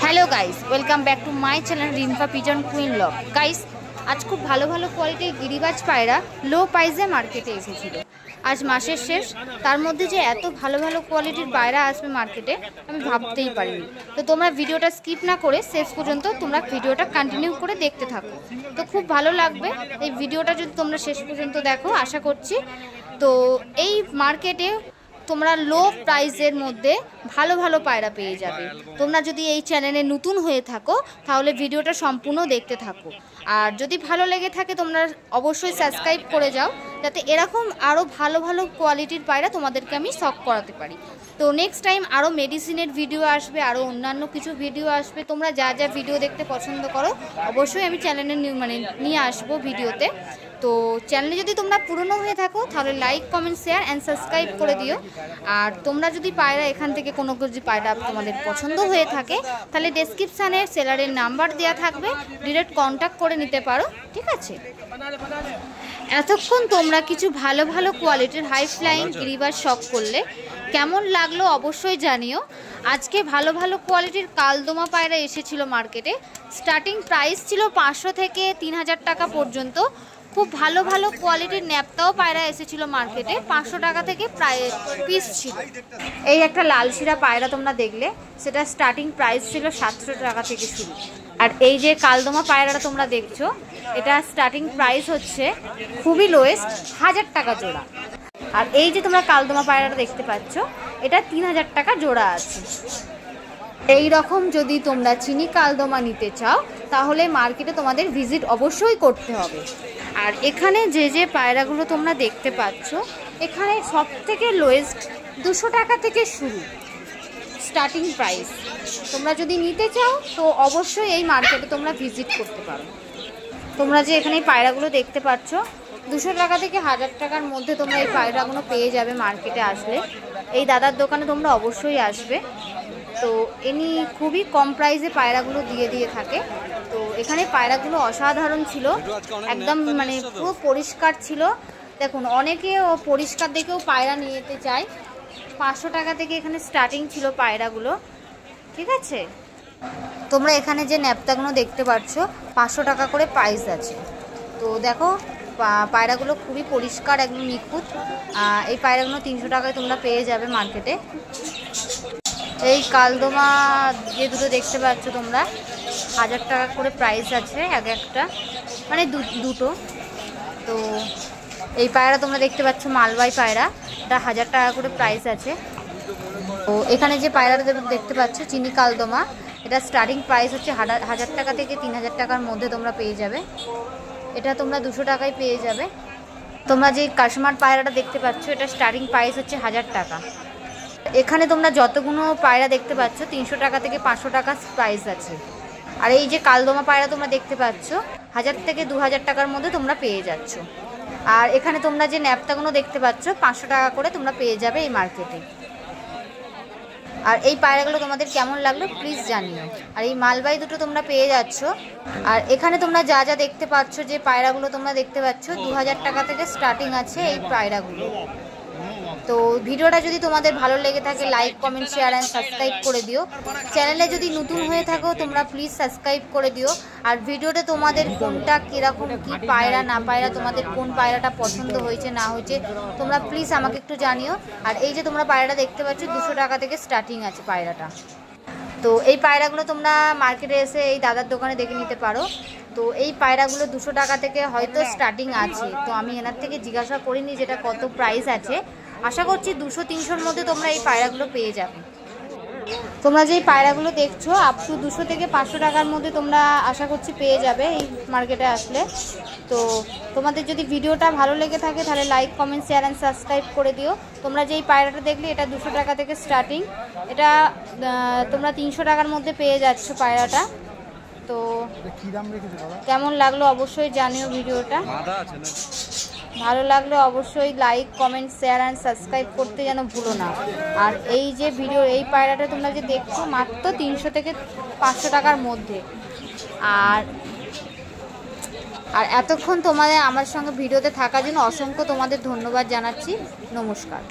Hello guys, welcome back to my channel Rimpa pigeon queen love. Guys, आज खूब ভালো ভালো কোয়ালিটির গিরিবাজ পায়রা লো প্রাইসে মার্কেটে এসেছিল। আজ মাসের শেষ, তার মধ্যে যে এত ভালো ভালো কোয়ালিটির পায়রা আসবে মার্কেটে আমি ভাবতেই পারিনি। তো তোমরা ভিডিওটা স্কিপ না করে শেষ পর্যন্ত তোমরা ভিডিওটা কন্টিনিউ করে দেখতে থাকো, তো খুব ভালো লাগবে এই ভিডিওটা যদি তোমরা শেষ পর্যন্ত দেখো, আশা করছি। তো এই মার্কেটে তোমরা লো প্রাইসের মধ্যে ভালো ভালো পায়রা পেয়ে যাবে। তোমরা যদি এই চ্যানেলে নতুন হয়ে থাকো তাহলে ভিডিওটা সম্পূর্ণ দেখতে থাকো, আর যদি ভালো লেগে থাকে তোমরা অবশ্যই সাবস্ক্রাইব করে যাও, যাতে এরকম আরও ভালো ভালো কোয়ালিটির পায়রা তোমাদেরকে আমি শখ করাতে পারি। তো নেক্সট টাইম আরও মেডিসিনের ভিডিও আসবে, আরও অন্যান্য কিছু ভিডিও আসবে। তোমরা যা যা ভিডিও দেখতে পছন্দ করো অবশ্যই আমি চ্যানেলে নিয়ে আসবো ভিডিওতে। তো চ্যানেলে যদি তোমরা পুরনো হয়ে থাকো তাহলে like, comment, share and subscribe করে দিও। আর তোমরা যদি পায়রা এখান থেকে কোনো কিছু পায়রা তোমাদের পছন্দ হয়ে থাকে তাহলে ডেসক্রিপশানে সেলারের নাম্বার দেওয়া থাকবে, ডিরেক্ট কন্ট্যাক্ট করে নিতে পারো, ঠিক আছে। এতক্ষণ তোমরা কিছু ভালো ভালো কোয়ালিটির হাই ফ্লাইং গিরিবাজ শখ করলে, কেমন লাগলো অবশ্যই জানিও। আজকে ভালো ভালো কোয়ালিটির কালদমা পায়রা এসেছিল মার্কেটে। স্টার্টিং প্রাইস ছিল 500 থেকে 3000 টাকা পর্যন্ত। খুব ভালো ভালো কোয়ালিটির ন্যাপটাও পায়রা এসেছিল মার্কেটে, 500 টাকা থেকে প্রায় পিস ছিল। এই একটা লাল শিরা পায়রা তোমরা দেখলে, সেটা স্টার্টিং প্রাইস ছিল 700 টাকা থেকে শুরু। আর এই যে কালদমা পায়রাটা তোমরা দেখছো, এটা স্টার্টিং প্রাইস হচ্ছে খুবই লোয়েস্ট 1000 টাকা জোড়া। আর এই যে তোমরা কালদমা পায়রাটা দেখতে পাচ্ছ, এটা 3000 টাকা জোড়া আছে। এই রকম যদি তোমরা চিনি কালদমা নিতে চাও তাহলে মার্কেটে তোমাদের ভিজিট অবশ্যই করতে হবে। আর এখানে যে যে পায়রাগুলো তোমরা দেখতে পাচ্ছ, এখানে সব থেকে লোয়েস্ট 200 টাকা থেকে শুরু স্টার্টিং প্রাইস। তোমরা যদি নিতে চাও তো অবশ্যই এই মার্কেটে তোমরা ভিজিট করতে পারো। তোমরা যে এখানে এই পায়রাগুলো দেখতে পাচ্ছ, 200 টাকা থেকে 1000 টাকার মধ্যে তোমরা এই পায়রাগুলো পেয়ে যাবে মার্কেটে আসলে। এই দাদার দোকানে তোমরা অবশ্যই আসবে। তো ইনি খুবই কম প্রাইসে পায়রাগুলো দিয়ে থাকে। তো এখানে পায়রাগুলো অসাধারণ ছিল, একদম মানে পুরো পরিষ্কার ছিল। দেখুন, অনেকে পরিষ্কার দেখেও পায়রা নিয়ে যেতে চায়। 500 টাকা থেকে এখানে স্টার্টিং ছিল পায়রাগুলো, ঠিক আছে। তোমরা এখানে যে ন্যাপটাগুলো দেখতে পাচ্ছ, 500 টাকা করে প্রাইস আছে। তো দেখো, পায়রাগুলো খুবই পরিষ্কার, একদম নিখুঁত। এই পায়রাগুলো 300 টাকায় তোমরা পেয়ে যাবে মার্কেটে। এই কালদমা যে দুটো দেখতে পাচ্ছ তোমরা, 1000 টাকা করে প্রাইস আছে এক একটা, মানে দুটো। তো এই পায়রা তোমরা দেখতে পাচ্ছ মালবাই পায়রা, এটা 1000 টাকা করে প্রাইস আছে। তো এখানে যে পায়রাটা দেখতে পাচ্ছ চিনি কালদমা, এটা স্টার্টিং প্রাইস হচ্ছে 1000 টাকা থেকে 3000 টাকার মধ্যে তোমরা পেয়ে যাবে। এটা তোমরা 200 টাকায় পেয়ে যাবে। তোমরা যে কাশ্মীর পায়রাটা দেখতে পাচ্ছ, এটা স্টার্টিং প্রাইস হচ্ছে 1000 টাকা। এখানে তোমরা যতগুলো পায়রা দেখতে পাচ্ছ 300 টাকা থেকে 500 টাকা প্রাইস আছে। আর এই যে কালদমা পায়রা তোমরা দেখতে পাচ্ছ, 1000 থেকে 2000 টাকার মধ্যে তোমরা পেয়ে যাচ্ছ। আর এখানে তোমরা যে ন্যাপটাগুলো দেখতে পাচ্ছ, 500 টাকা করে তোমরা পেয়ে যাবে এই মার্কেটে। আর এই পায়রাগুলো তোমাদের কেমন লাগলো প্লিজ জানিও। আর এই মালবাই দুটো তোমরা পেয়ে যাচ্ছ। আর এখানে তোমরা যা যা দেখতে পাচ্ছ, যে পায়রাগুলো তোমরা দেখতে পাচ্ছ, 2000 টাকা থেকে স্টার্টিং আছে এই পায়রাগুলো। তো ভিডিওটা যদি তোমাদের ভালো লেগে থাকে like, comment, share and subscribe করে দিও। চ্যানেলে যদি নতুন হয়ে থাকো তোমরা প্লিজ সাবস্ক্রাইব করে দিও। আর ভিডিওতে তোমাদের কোনটা কীরকম কী পায়রা না পায়রা, তোমাদের কোন পায়রাটা পছন্দ হয়েছে না হয়েছে তোমরা প্লিজ আমাকে একটু জানিও। আর এই যে তোমরা পায়রাটা দেখতে পাচ্ছ, 200 টাকা থেকে স্টার্টিং আছে পায়রাটা। তো এই পায়রাগুলো তোমরা মার্কেটে এসে এই দাদার দোকানে দেখে নিতে পারো। তো এই পায়রাগুলো 200 টাকা থেকে হয়তো স্টার্টিং আছে। তো আমি এনার থেকে জিজ্ঞাসা করিনি যেটা কত প্রাইস আছে। আশা করছি 200-300-র মধ্যে তোমরা এই পায়রাগুলো পেয়ে যাবে। তোমরা যে পায়রাগুলো দেখছো আপ টু 200 থেকে 500 টাকার মধ্যে তোমরা আশা করছি পেয়ে যাবে এই মার্কেটে আসলে। তো তোমাদের যদি ভিডিওটা ভালো লেগে থাকে তাহলে like, comment, share and subscribe করে দিও। তোমরা যেই পায়রাটা দেখলে এটা 200 টাকা থেকে স্টার্টিং, এটা তোমরা 300 টাকার মধ্যে পেয়ে যাচ্ছ পায়রাটা। তো কেমন লাগলো অবশ্যই জানিও ভিডিওটা। ভালো লাগলে অবশ্যই like, comment, share and subscribe করতে যেন ভুলো না। আর এই যে ভিডিও এই পায়রাটা তোমরা যে দেখছো মাত্র 300 থেকে 500 টাকার মধ্যে। আর এতক্ষণ তোমাদের আমার সঙ্গে ভিডিওতে থাকার জন্য অসংখ্য তোমাদের ধন্যবাদ জানাচ্ছি। নমস্কার।